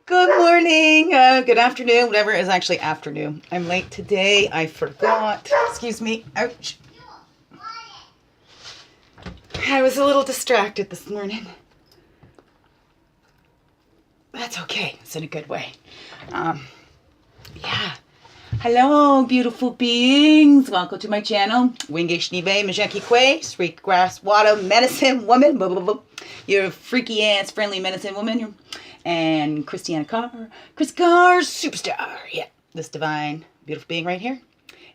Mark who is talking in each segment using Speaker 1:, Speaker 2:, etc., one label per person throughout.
Speaker 1: Good morning, good afternoon, whatever it is actually afternoon. I'm late today. I forgot. Excuse me. Ouch. I was a little distracted this morning. That's okay. It's in a good way. Yeah. Hello, beautiful beings. Welcome to my channel. Wingish Nive Majeki Kwe, Sweet Grass Water Medicine Woman. Blah, blah, blah. You're a freaky ass friendly medicine woman. And Christiana Carr, Chris Carr, superstar. Yeah, this divine, beautiful being right here.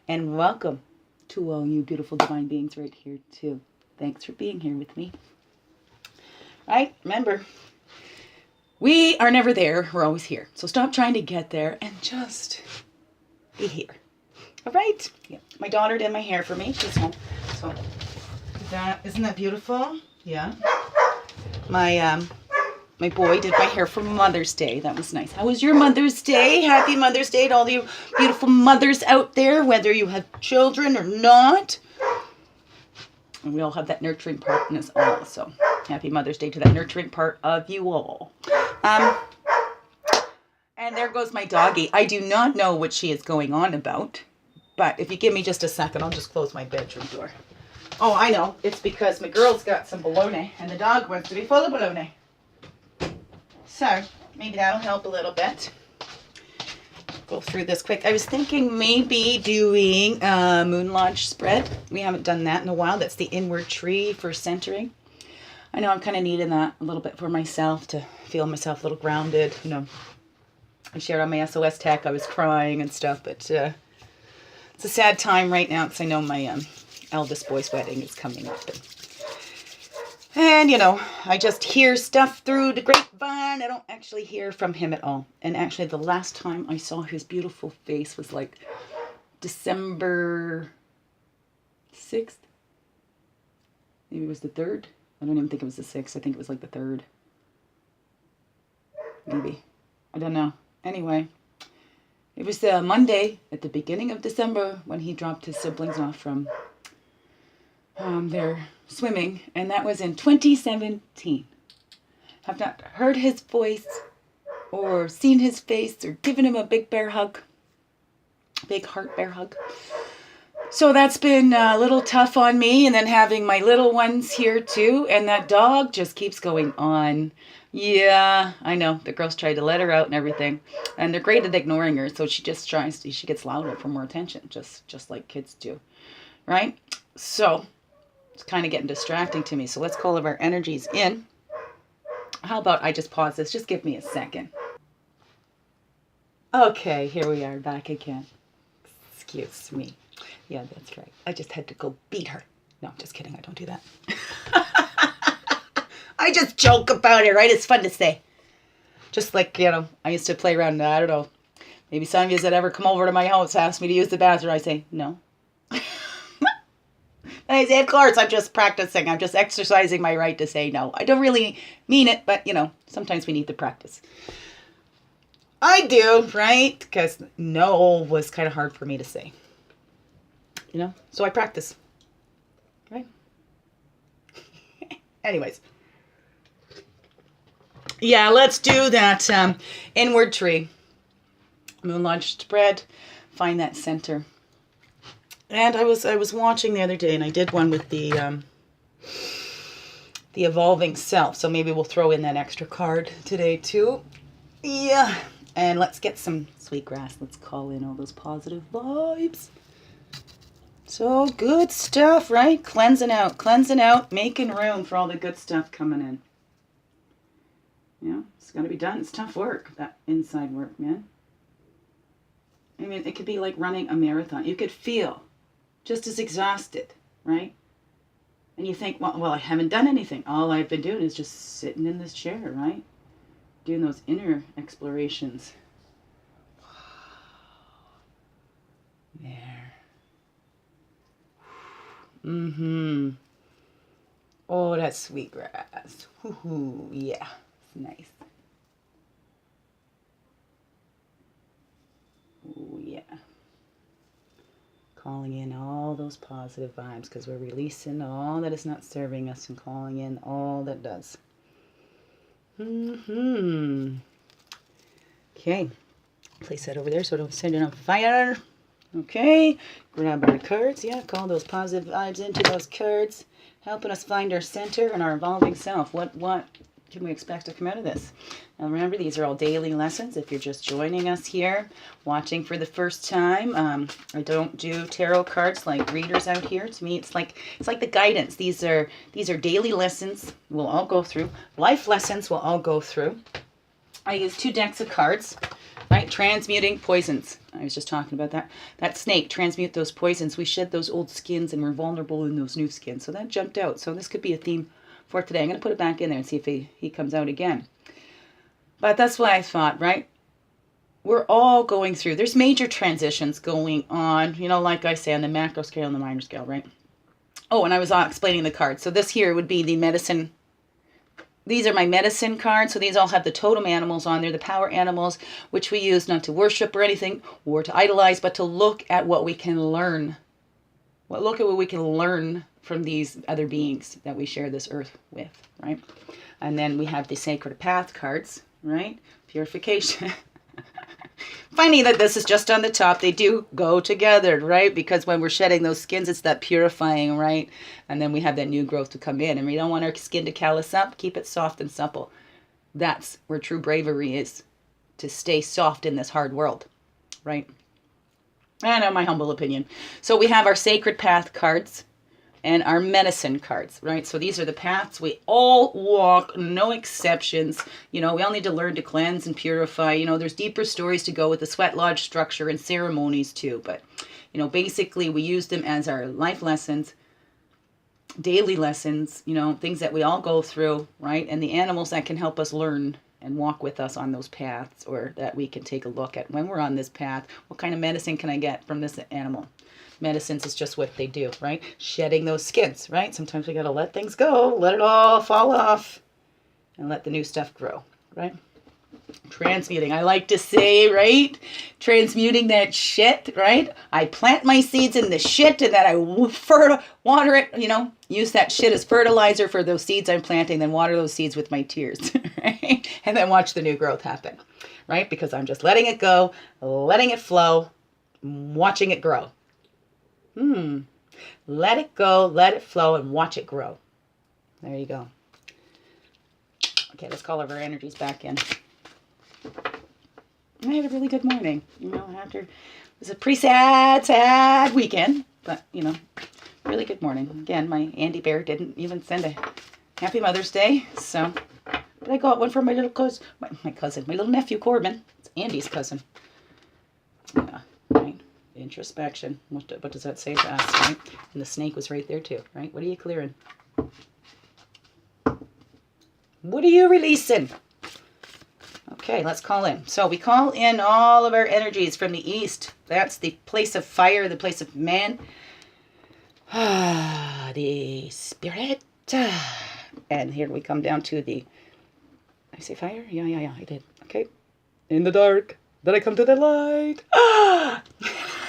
Speaker 1: And welcome to all you beautiful divine beings right here too. Thanks for being here with me. Right? Remember, we are never there. We're always here. So stop trying to get there and just be here. All right? Yeah. My daughter did my hair for me. She's home. So isn't that beautiful? Yeah. My boy did my hair for Mother's Day. That was nice. How was your Mother's Day? Happy Mother's Day to all you beautiful mothers out there, whether you have children or not. And we all have that nurturing part in us all. So happy Mother's Day to that nurturing part of you all. And there goes my doggie. I do not know what she is going on about. But if you give me just a second, I'll just close my bedroom door. Oh, I know. It's because my girl's got some bologna and the dog wants to be full of bologna. So, maybe that'll help a little bit. Go through this quick. I was thinking maybe doing a Moon Lodge spread. We haven't done that in a while. That's the inward tree for centering. I know I'm kind of needing that a little bit for myself to feel myself a little grounded. You know, I shared on my SOS tech. I was crying and stuff, but it's a sad time right now because I know my eldest boy's wedding is coming up. And, you know, I just hear stuff through the grapevine. I don't actually hear from him at all. And actually, the last time I saw his beautiful face was like December 6th. Maybe it was the 3rd. I don't even think it was the 6th. I think it was like the 3rd. Maybe. I don't know. Anyway, it was the Monday at the beginning of December when he dropped his siblings off from their swimming, and that was in 2017. Have not heard his voice or seen his face or given him a big bear hug, big heart bear hug. So that's been a little tough on me, and then having my little ones here too, and that dog just keeps going on. Yeah, I know. The girls tried to let her out and everything, and they're great at ignoring her, so she just tries to, she gets louder for more attention, just like kids do, right? So it's kind of getting distracting to me. So let's call all of our energies in. How about I just pause this? Just give me a second. Okay, here we are back again. Excuse me. Yeah, that's right. I just had to go beat her. No, I'm just kidding. I don't do that. I just joke about it, right? It's fun to say. Just like, you know, I used to play around, I don't know, maybe some of you that ever come over to my house ask me to use the bathroom. I say, no. And I say, of course, I'm just practicing. I'm just exercising my right to say no. I don't really mean it, but, you know, sometimes we need to practice. I do, right? Because no was kind of hard for me to say. You know? So I practice. Right? Anyways. Yeah, let's do that inward tree. Moon Lodge spread. Find that center. And I was watching the other day, and I did one with the evolving self. So maybe we'll throw in that extra card today too. Yeah. And let's get some sweet grass. Let's call in all those positive vibes. So good stuff, right? Cleansing out, making room for all the good stuff coming in. Yeah, it's got to be done. It's tough work, that inside work, man. I mean, it could be like running a marathon. You could feel just as exhausted, right? And you think, well, I haven't done anything. All I've been doing is just sitting in this chair, right? Doing those inner explorations. There. Mm-hmm. Oh, that's sweet grass. Woohoo, yeah, it's nice. Oh, yeah. Calling in all those positive vibes because we're releasing all that is not serving us and calling in all that does. Okay. Place that over there so don't send it on fire. Okay. Grab our cards. Yeah, call those positive vibes into those cards. Helping us find our center and our evolving self. What can we expect to come out of this? Now remember, these are all daily lessons. If you're just joining us here, watching for the first time, I don't do tarot cards like readers out here. To me, it's like the guidance. These are daily lessons we'll all go through. Life lessons we'll all go through. I use 2 decks of cards, right? Transmuting poisons. I was just talking about that. That snake, transmute those poisons. We shed those old skins and we're vulnerable in those new skins. So that jumped out. So this could be a theme for today. I'm going to put it back in there and see if he comes out again. But that's why I thought, right? We're all going through. There's major transitions going on, you know, like I say, on the macro scale and the minor scale, right? Oh, and I was explaining the cards. So this here would be the medicine. These are my medicine cards. So these all have the totem animals on there, the power animals, which we use not to worship or anything or to idolize, but to look at what we can learn. Look at what we can learn from these other beings that we share this earth with, right? And then we have the sacred path cards, right? Purification. Funny that this is just on the top. They do go together, right? Because when we're shedding those skins, it's that purifying, right? And then we have that new growth to come in. And we don't want our skin to callous up. Keep it soft and supple. That's where true bravery is. To stay soft in this hard world, right? I know, my humble opinion. So we have our sacred path cards and our medicine cards, right? So these are the paths we all walk, no exceptions. You know, we all need to learn to cleanse and purify. You know, there's deeper stories to go with the sweat lodge structure and ceremonies too. But, you know, basically we use them as our life lessons, daily lessons, you know, things that we all go through, right? And the animals that can help us learn and walk with us on those paths, or that we can take a look at when we're on this path. What kind of medicine can I get from this animal? Medicines is just what they do, right? Shedding those skins, right? Sometimes we got to let things go, let it all fall off, and let the new stuff grow, right? Transmuting, I like to say, right? Transmuting that shit, right? I plant my seeds in the shit and then I water it, you know, use that shit as fertilizer for those seeds I'm planting, then water those seeds with my tears, right? And then watch the new growth happen, right? Because I'm just letting it go, letting it flow, watching it grow. Let it go, let it flow, and watch it grow. There you go. Okay, let's call our energies back in. I had a really good morning. You know, it was a pretty sad weekend, but, you know, really good morning. Again, my Andy Bear didn't even send a Happy Mother's Day, so, but I got one for my little cousin, my little nephew Corbin. It's Andy's cousin. Yeah, right. Introspection. What does that say to us, right? And the snake was right there too, right? What are you clearing? What are you releasing? Okay, let's call in. So we call in all of our energies from the east. That's the place of fire, the place of man. The spirit. And here we come down to the... Did I say fire? Yeah, I did. Okay. In the dark, then I come to the light.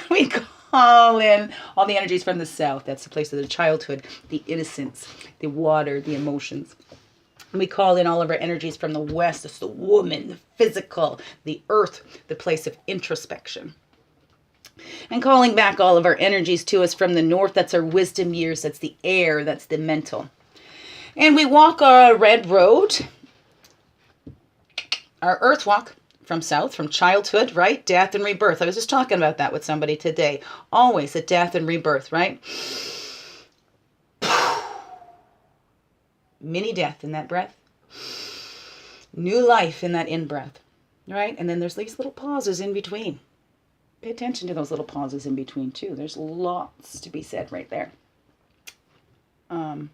Speaker 1: We call in all the energies from the south. That's the place of the childhood, the innocence, the water, the emotions. And we call in all of our energies from the west. It's the woman, the physical, the earth, the place of introspection. And calling back all of our energies to us from the north. That's our wisdom years. That's the air. That's the mental. And we walk a red road. Our earth walk. From south, from childhood, right? Death and rebirth. I was just talking about that with somebody today. Always a death and rebirth, right? Mini death in that breath. New life in that in-breath, right? And then there's these little pauses in between. Pay attention to those little pauses in between, too. There's lots to be said right there. The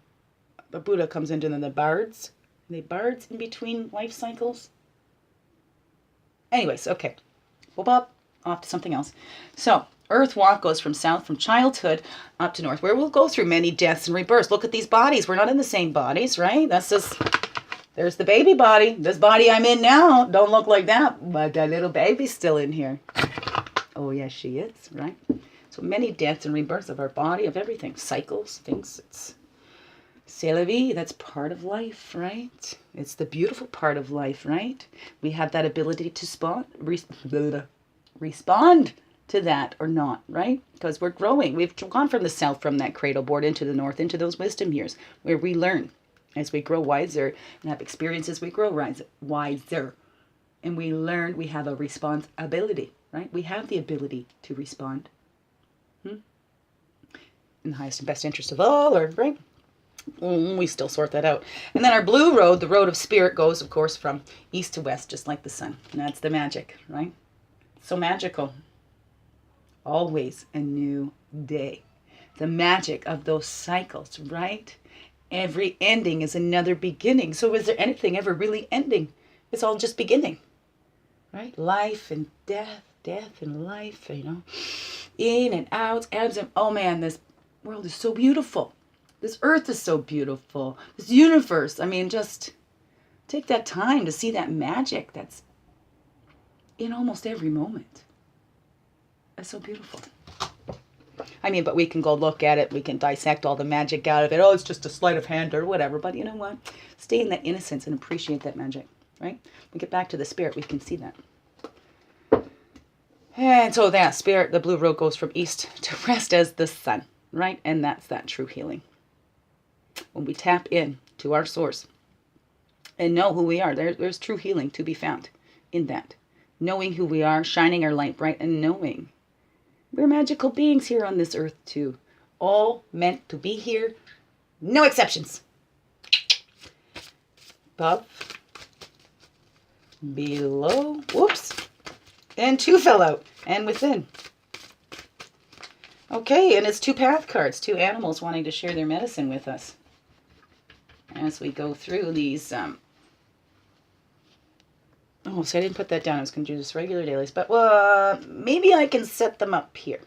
Speaker 1: Buddha comes into the bards. Are they bards in between life cycles? Anyways, okay. Off to something else. So, Earth walk goes from south, from childhood, up to north, where we'll go through many deaths and rebirths. Look at these bodies. We're not in the same bodies, right? That's just, there's the baby body. This body I'm in now don't look like that, but that little baby's still in here. Oh, yes, she is, right? So many deaths and rebirths of our body, of everything. Cycles, things. C'est la vie, that's part of life, right? It's the beautiful part of life, right? We have that ability to respond to that or not, right? Because we're growing. We've gone from the south, from that cradle board, into the north, into those wisdom years, where we learn. As we grow wiser and have experiences, we grow wiser. And we learn, we have a responsibility, right? We have the ability to respond. In the highest and best interest of all, or, right? We still sort that out. And then our blue road, the road of spirit, goes, of course, from east to west, just like the sun. And that's the magic, right? So magical. Always a new day. The magic of those cycles, right? Every ending is another beginning. So is there anything ever really ending? It's all just beginning, right? Life and death, death and life, you know, in and out, ebbs and, oh man, this world is so beautiful. This earth is so beautiful. This universe, I mean, just take that time to see that magic that's in almost every moment. That's so beautiful. I mean, but we can go look at it. We can dissect all the magic out of it. Oh, it's just a sleight of hand or whatever. But you know what? Stay in that innocence and appreciate that magic, right? We get back to the spirit. We can see that. And so that spirit, the blue road, goes from east to west as the sun, right? And that's that true healing. When we tap in to our source and know who we are, there's true healing to be found in that. Knowing who we are, shining our light bright, and knowing we're magical beings here on this earth too. All meant to be here. No exceptions. Above, below, whoops, and two fell out, and within. Okay, and it's two path cards, two animals wanting to share their medicine with us. As we go through these, oh, so I didn't put that down. I was going to do this regular dailies, but maybe I can set them up here.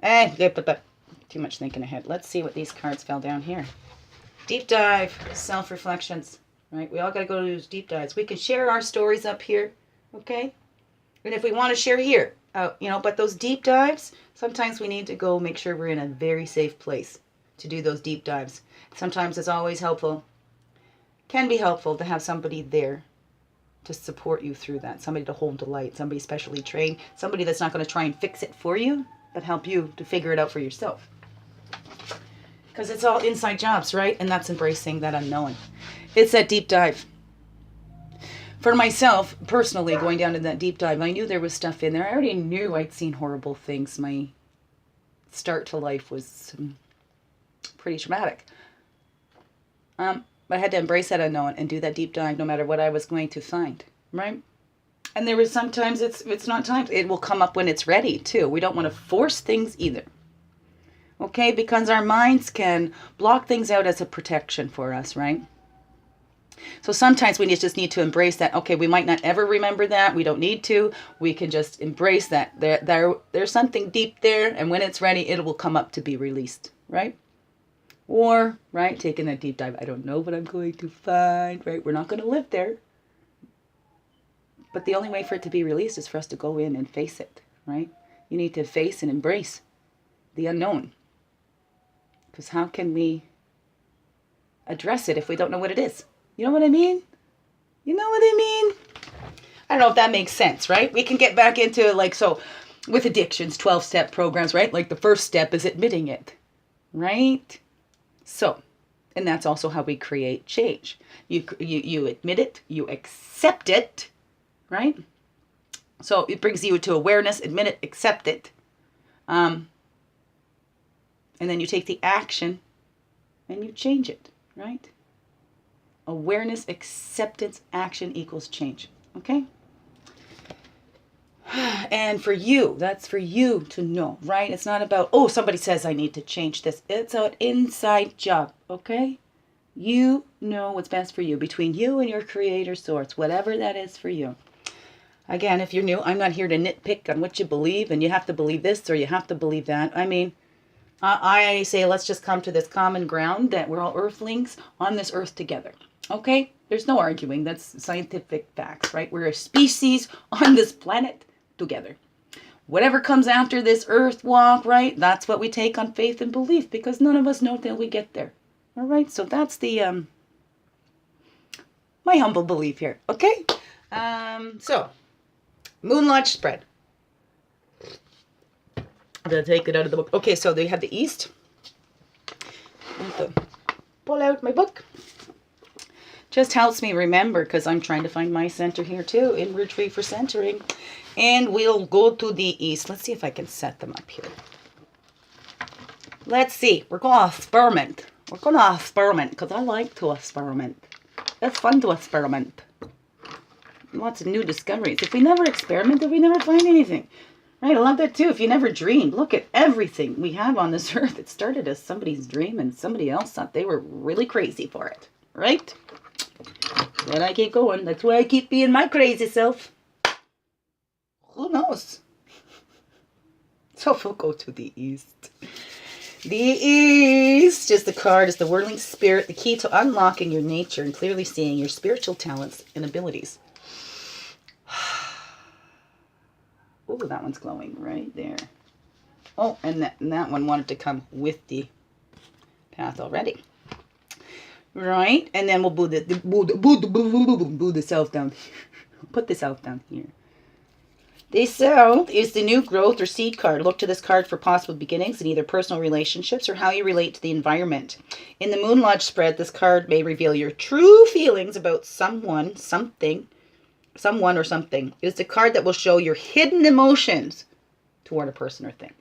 Speaker 1: Too much thinking ahead. Let's see what these cards fell down here. Deep dive, self-reflections, right? We all got to go to those deep dives. We can share our stories up here, okay? And if we want to share here, you know, but those deep dives, sometimes we need to go make sure we're in a very safe place to do those deep dives. Sometimes it's always helpful, can be helpful to have somebody there to support you through that. Somebody to hold the light, somebody specially trained, somebody that's not going to try and fix it for you, but help you to figure it out for yourself. Because it's all inside jobs, right? And that's embracing that unknown. It's that deep dive. For myself, personally, going down to that deep dive, I knew there was stuff in there. I already knew I'd seen horrible things. My start to life was pretty traumatic. But I had to embrace that unknown and do that deep dive no matter what I was going to find, right? And there was sometimes it's not time. It will come up when it's ready, too. We don't want to force things either. Okay? Because our minds can block things out as a protection for us, right? So sometimes we just need to embrace that. Okay, we might not ever remember that. We don't need to. We can just embrace that. There's something deep there, and when it's ready, it will come up to be released, right? Or, right, taking that deep dive. I don't know what I'm going to find, right? We're not going to live there. But the only way for it to be released is for us to go in and face it, right? You need to face and embrace the unknown. Because how can we address it if we don't know what it is? You know what I mean? You know what I mean? I don't know if that makes sense, right? We can get back into like, so with addictions, 12-step programs, right? Like the first step is admitting it, right? So, and that's also how we create change. You admit it, you accept it, right? So it brings you to awareness, admit it, accept it. And then you take the action and you change it, right? Awareness, acceptance, action equals change, okay? And for you, that's for you to know, right? It's not about, oh, somebody says I need to change this. It's an inside job, okay? You know what's best for you, between you and your creator source, whatever that is for you. Again, if you're new, I'm not here to nitpick on what you believe, and you have to believe this or you have to believe that. I mean, I say let's just come to this common ground that we're all earthlings on this earth together, okay? There's no arguing. That's scientific facts, right? We're a species on this planet together. whatever comes after this earth walk, right? That's what we take on faith and belief, because none of us know till we get there. All right, so that's the my humble belief here. Okay, so Moon Lodge spread. I'm gonna take it out of the book. Okay, so they have the east. I have to pull out my book. Just helps me remember, because I'm trying to find my center here too in Retreat for Centering. And we'll go to the east. Let's see if I can set them up here. Let's see. We're going to experiment. We're going to experiment, because I like to experiment. It's fun to experiment. Lots of new discoveries. If we never experimented, we never find anything. Right? I love that too. If you never dreamed, look at everything we have on this earth. It started as somebody's dream, and somebody else thought they were really crazy for it. Right? Then I keep going. That's why I keep being my crazy self. Who knows? So we'll go to the east. The east is the card, is the whirling spirit, the key to unlocking your nature and clearly seeing your spiritual talents and abilities. Oh, that one's glowing right there. Oh, and that one wanted to come with the path already. Right, and then we'll boo the self down. Put the self down here. The South is the new growth or seed card. Look to this card for possible beginnings in either personal relationships or how you relate to the environment. In the Moon Lodge spread, this card may reveal your true feelings about someone, something. It is the card that will show your hidden emotions toward a person or thing.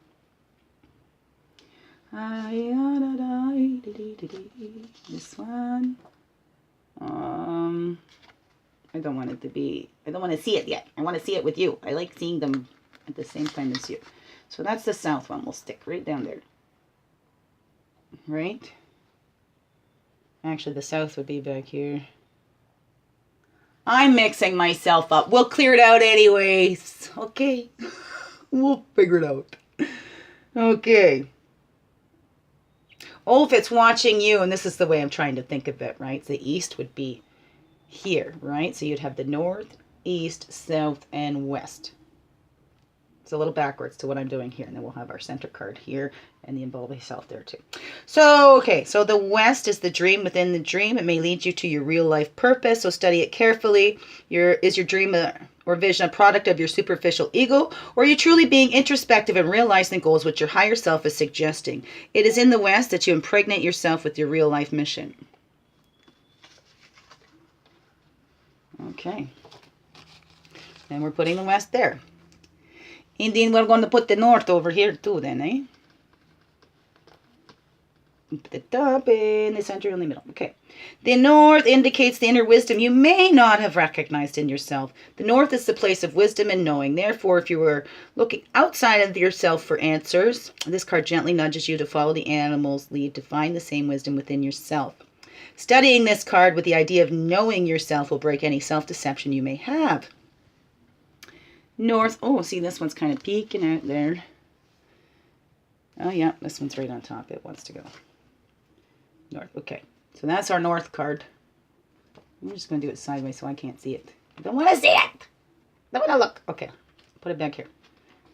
Speaker 1: This one. I don't want to see it yet. I want to see it with you. I like seeing them at the same time as you. So that's the south one. We'll stick right down there. Right? Actually, the south would be back here. I'm mixing myself up. We'll clear it out anyways. Okay. We'll figure it out. Okay. Oh, if it's watching you, and this is the way I'm trying to think of it, right? The east would be here, right? So you'd have the north, east, south, and west. It's a little backwards to what I'm doing here. And then we'll have our center card here and the involving self there too. So, okay. So the west is the dream within the dream. It may lead you to your real life purpose. So study it carefully. Is your dream or vision a product of your superficial ego? Or are you truly being introspective and realizing the goals which your higher self is suggesting? It is in the west that you impregnate yourself with your real life mission. Okay. And we're putting the west there. And then we're going to put the north over here too then, eh? Put the top in the center in the middle. Okay. The north indicates the inner wisdom you may not have recognized in yourself. The north is the place of wisdom and knowing. Therefore, if you were looking outside of yourself for answers, this card gently nudges you to follow the animal's lead to find the same wisdom within yourself. Studying this card with the idea of knowing yourself will break any self-deception you may have. North. Oh, see, this one's kind of peeking out there. Oh, yeah, this one's right on top. It wants to go north. Okay, so that's our north card. I'm just going to do it sideways so I can't see it. I don't want to see it. I don't want to look. Okay, put it back here.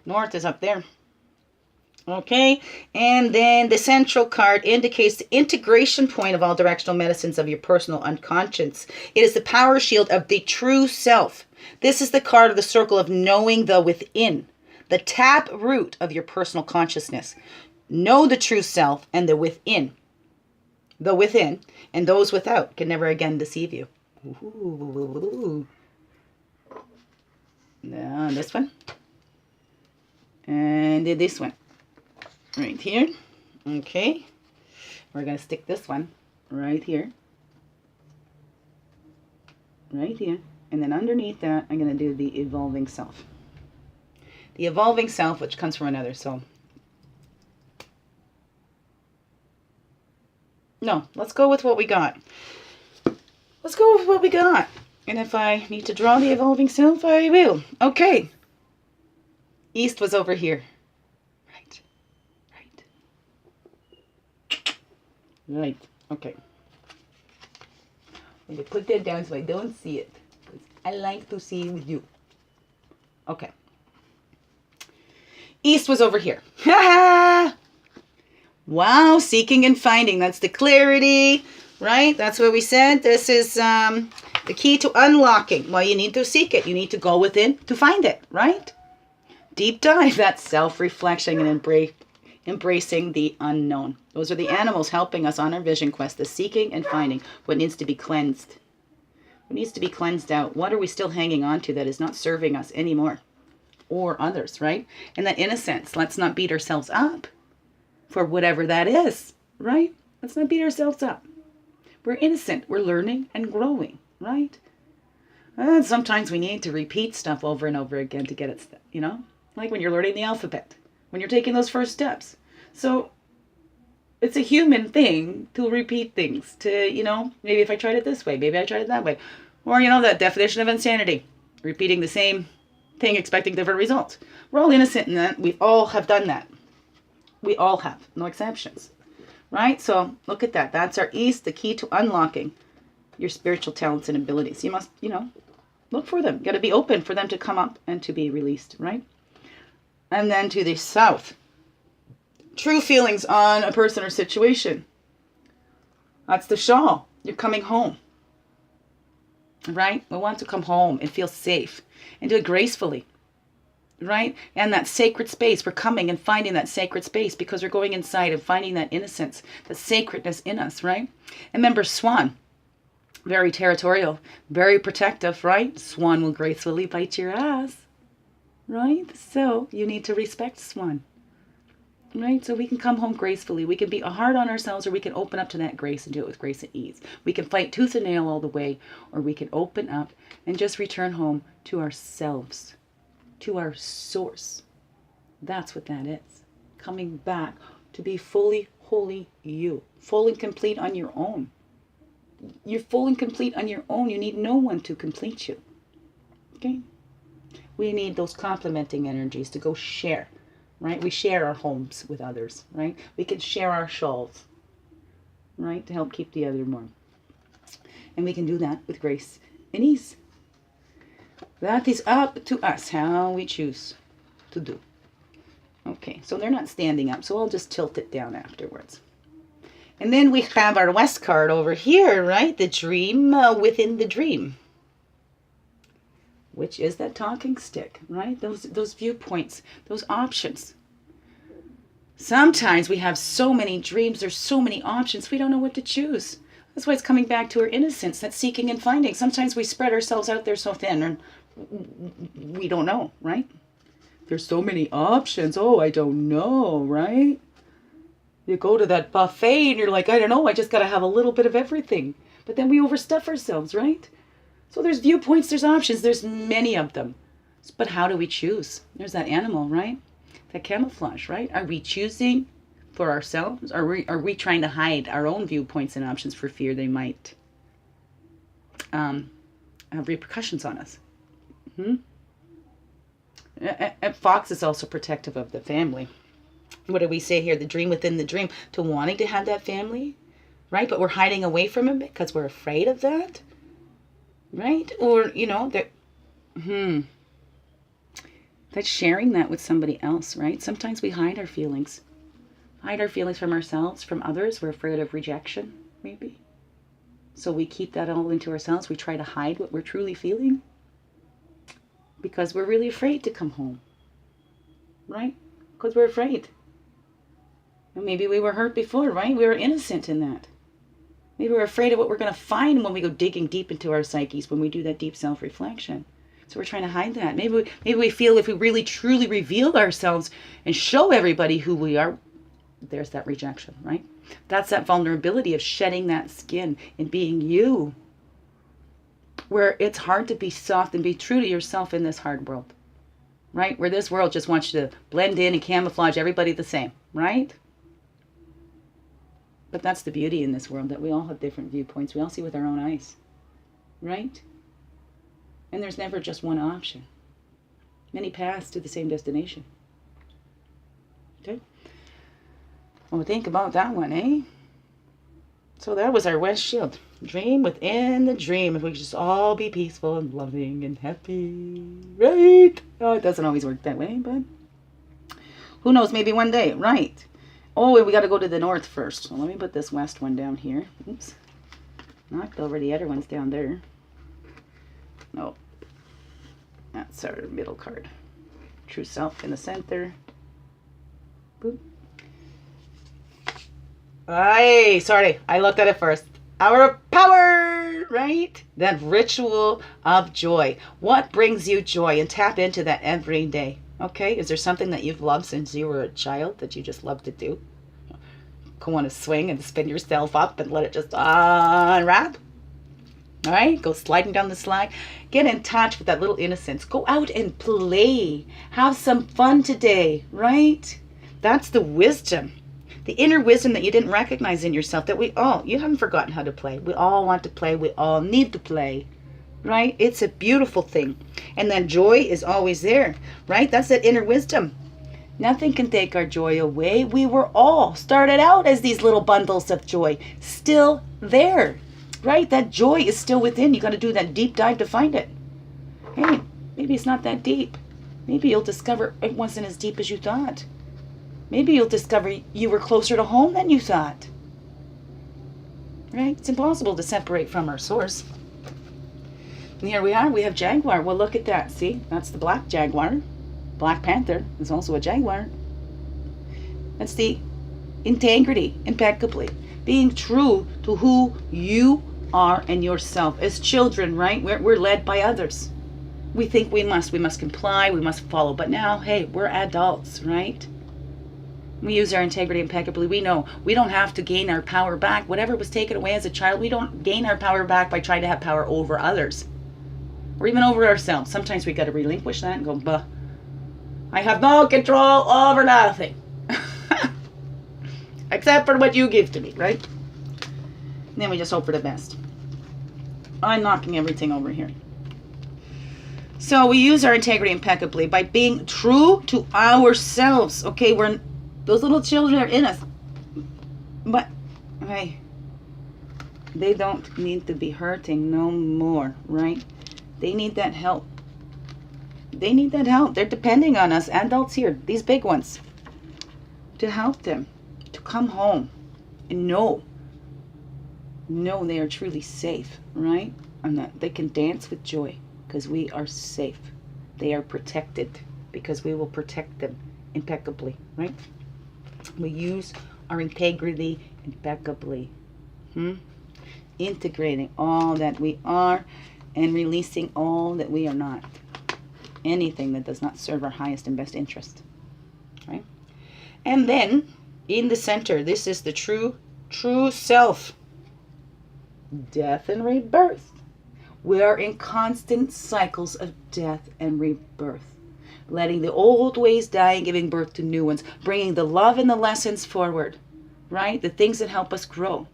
Speaker 1: North is up there. Okay, and then the central card indicates the integration point of all directional medicines of your personal unconscious. It is the power shield of the true self. This is the card of the circle of knowing the within, the tap root of your personal consciousness. Know the true self and the within. The within and those without can never again deceive you. Ooh. Now this one. And this one. Right here. Okay. We're going to stick this one right here. Right here. And then underneath that, I'm going to do the evolving self. The evolving self, which comes from another soul. No, let's go with what we got. Let's go with what we got. And if I need to draw the evolving self, I will. Okay. East was over here. Right. Right. Okay. I'm going to put that down so I don't see it. I like to see with you. Okay. East was over here. Ha Wow, seeking and finding. That's the clarity, right? That's what we said. This is the key to unlocking. Well, you need to seek it. You need to go within to find it, right? Deep dive. That's self-reflection and embracing the unknown. Those are the animals helping us on our vision quest, the seeking and finding what needs to be cleansed. What needs to be cleansed out? What are we still hanging on to that is not serving us anymore or others, right? And that innocence. Let's not beat ourselves up for whatever that is, right? Let's not beat ourselves up. We're innocent. We're learning and growing, right? And sometimes we need to repeat stuff over and over again to get it, you know? Like when you're learning the alphabet, when you're taking those first steps. So it's a human thing to repeat things, to, you know, maybe if I tried it this way, maybe I tried it that way. Or, you know, that definition of insanity, repeating the same thing, expecting different results. We're all innocent in that. We all have done that. We all have, no exceptions, right? So look at that. That's our East, the key to unlocking your spiritual talents and abilities. You must, you know, look for them. You got to be open for them to come up and to be released, right? And then to the South, true feelings on a person or situation. That's the shawl. You're coming home, right? We want to come home and feel safe and do it gracefully, right? And that sacred space, we're coming and finding that sacred space because we're going inside and finding that innocence, the sacredness in us, right? And remember, Swan, very territorial, very protective, right? Swan will gracefully bite your ass, right? So you need to respect Swan, right? So we can come home gracefully. We can be hard on ourselves, or we can open up to that grace and do it with grace and ease. We can fight tooth and nail all the way, or we can open up and just return home to ourselves, to our source. That's what that is. Coming back to be fully, wholly you. Full and complete on your own. You're full and complete on your own. You need no one to complete you. Okay? We need those complementing energies to go share, right? We share our homes with others, right? We can share our shawls, right? To help keep the other warm. And we can do that with grace and ease. That is up to us, how we choose to do. Okay, so they're not standing up, so I'll just tilt it down afterwards. And then we have our West card over here, right? The dream within the dream, which is that talking stick, right? Those viewpoints, those options. Sometimes we have so many dreams, there's so many options, we don't know what to choose. That's why it's coming back to our innocence, that seeking and finding. Sometimes we spread ourselves out there so thin, and we don't know, right? There's so many options. Oh, I don't know, right? You go to that buffet and you're like, I don't know, I just got to have a little bit of everything. But then we overstuff ourselves, right? So there's viewpoints, there's options, there's many of them. But how do we choose? There's that animal, right? That camouflage, right? Are we choosing for ourselves? Are we trying to hide our own viewpoints and options for fear they might have repercussions on us? And Fox is also protective of the family. What do we say here? The dream within the dream. To wanting to have that family, right? But we're hiding away from it because we're afraid of that, right? Or, you know, that's sharing that with somebody else, right? Sometimes we hide our feelings. Hide our feelings from ourselves, from others. We're afraid of rejection, maybe. So we keep that all into ourselves. We try to hide what we're truly feeling because we're really afraid to come home, right? Because we're afraid. And maybe we were hurt before, right? We were innocent in that. Maybe we're afraid of what we're going to find when we go digging deep into our psyches, when we do that deep self-reflection. So we're trying to hide that. Maybe we feel if we really truly reveal ourselves and show everybody who we are, there's that rejection, right? That's that vulnerability of shedding that skin and being you, where it's hard to be soft and be true to yourself in this hard world, right? Where this world just wants you to blend in and camouflage everybody the same, right? But that's the beauty in this world, that we all have different viewpoints. We all see with our own eyes, right? And there's never just one option. Many paths to the same destination. Okay? Well, think about that one, eh? So that was our West Shield. Dream within the dream. If we could just all be peaceful and loving and happy, right? Oh, it doesn't always work that way, but Who knows? Maybe one day. Right. Oh, we got to go to the north first. So let me put this west one down here. Oops. Knocked over the other ones down there. No. That's our middle card. True self in the center. Boop. Aye, sorry. I looked at it first. Our power, right? That ritual of joy. What brings you joy? And tap into that every day. Okay? Is there something that you've loved since you were a child that you just love to do? Go on a swing and spin yourself up and let it just unwrap? All right? Go sliding down the slide. Get in touch with that little innocence. Go out and play. Have some fun today, right? That's the wisdom. The inner wisdom that you didn't recognize in yourself, that you haven't forgotten how to play. We all want to play. We all need to play, right? It's a beautiful thing. And that joy is always there, right? That's that inner wisdom. Nothing can take our joy away. We were all started out as these little bundles of joy, still there, right? That joy is still within. You got to do that deep dive to find it. Hey, maybe it's not that deep. Maybe you'll discover it wasn't as deep as you thought. Maybe you'll discover you were closer to home than you thought. Right? It's impossible to separate from our source. And here we are. We have Jaguar. Well, look at that. See? That's the black Jaguar. Black Panther is also a Jaguar. That's the integrity, impeccably. Being true to who you are and yourself. As children, right? We're led by others. We think we must comply, we must follow. But now, hey, we're adults, right? We use our integrity impeccably. We know we don't have to gain our power back. Whatever was taken away as a child, we don't gain our power back by trying to have power over others. Or even over ourselves. Sometimes we got to relinquish that and go, bah, I have no control over nothing. Except for what you give to me, right? And then we just hope for the best. I'm knocking everything over here. So we use our integrity impeccably by being true to ourselves. Okay, those little children are in us. But, hey, they don't need to be hurting no more, right? They need that help. They need that help. They're depending on us, adults here, these big ones, to help them, to come home and know they are truly safe, right? And that they can dance with joy because we are safe. They are protected because we will protect them impeccably, right? We use our integrity impeccably. Integrating all that we are and releasing all that we are not. Anything that does not serve our highest and best interest. Right? And then, in the center, this is the true self. Death and rebirth. We are in constant cycles of death and rebirth. Letting the old ways die and giving birth to new ones. Bringing the love and the lessons forward. Right? The things that help us grow.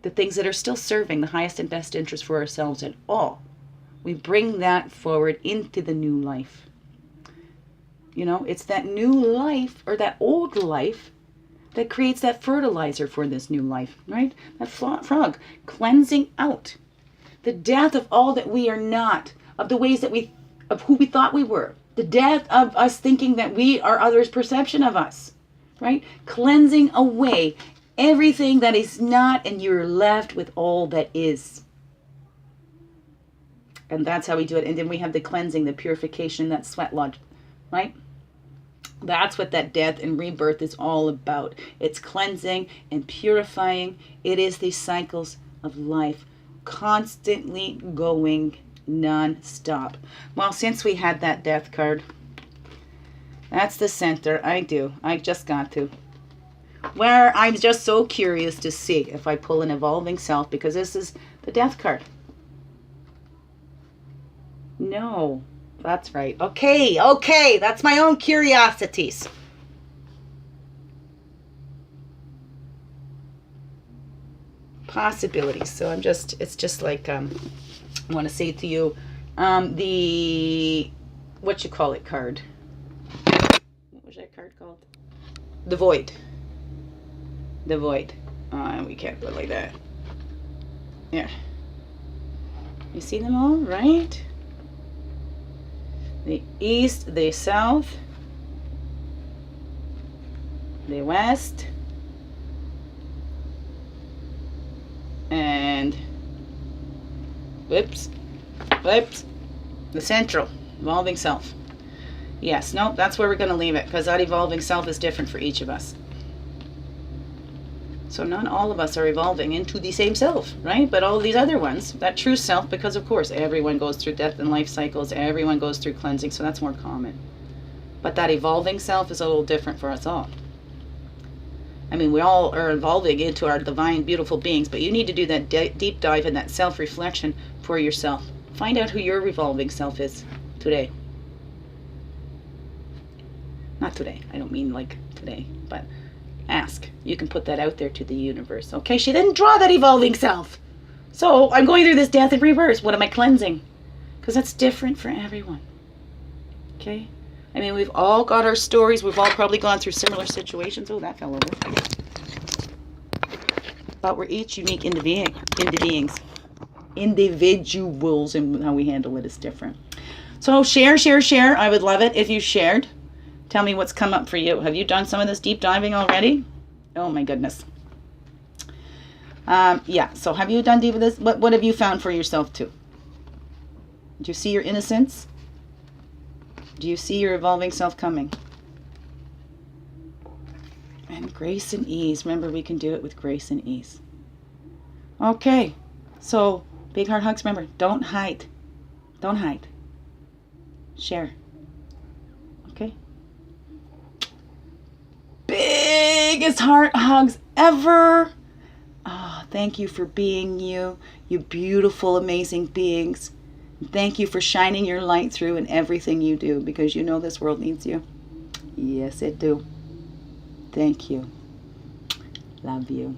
Speaker 1: The things that are still serving the highest and best interest for ourselves and all. We bring that forward into the new life. You know, it's that new life or that old life that creates that fertilizer for this new life, right? That frog cleansing out the death of all that we are not, of the ways that of who we thought we were, the death of us thinking that we are others' perception of us, right? Cleansing away everything that is not, and you're left with all that is. And that's how we do it. And then we have the cleansing, the purification, that sweat lodge, right? That's what that death and rebirth is all about. It's cleansing and purifying. It is these cycles of life, constantly going non-stop. Well, since we had that death card, that's the center. I just got to. Where I'm just so curious to see if I pull an evolving self, because this is the death card. No, that's right. Okay, that's my own curiosities. Possibilities. So it's just like, I want to say to you, the, what you call it card. What was that card called? The Void. The Void. We can't put it like that. Yeah. You see them all, right? The east, the south, the west, and whoops, the central, evolving self. Yes, nope, that's where we're going to leave it, because that evolving self is different for each of us. So not all of us are evolving into the same self, right? But all these other ones, that true self, because of course everyone goes through death and life cycles, everyone goes through cleansing, so that's more common. But that evolving self is a little different for us all. I mean, we all are evolving into our divine, beautiful beings, but you need to do that deep dive and that self-reflection for yourself. Find out who your evolving self is today. Not today. I don't mean like today, but ask. You can put that out there to the universe. Okay, she didn't draw that evolving self. So I'm going through this death in reverse. What am I cleansing? Because that's different for everyone. Okay? I mean, we've all got our stories. We've all probably gone through similar situations. Oh, that fell over. But we're each unique individuals, and how we handle it is different. So share. I would love it if you shared. Tell me what's come up for you. Have you done some of this deep diving already? Oh my goodness. Yeah, so have you done deep with this? What have you found for yourself too? Do you see your innocence? Do you see your evolving self coming? And grace and ease. Remember, we can do it with grace and ease. Okay, so big heart hugs. Remember, don't hide. Don't hide. Share. Okay? Biggest heart hugs ever. Oh, thank you for being you beautiful, amazing beings. Thank you for shining your light through in everything you do, because you know this world needs you. Yes, it do. Thank you. Love you.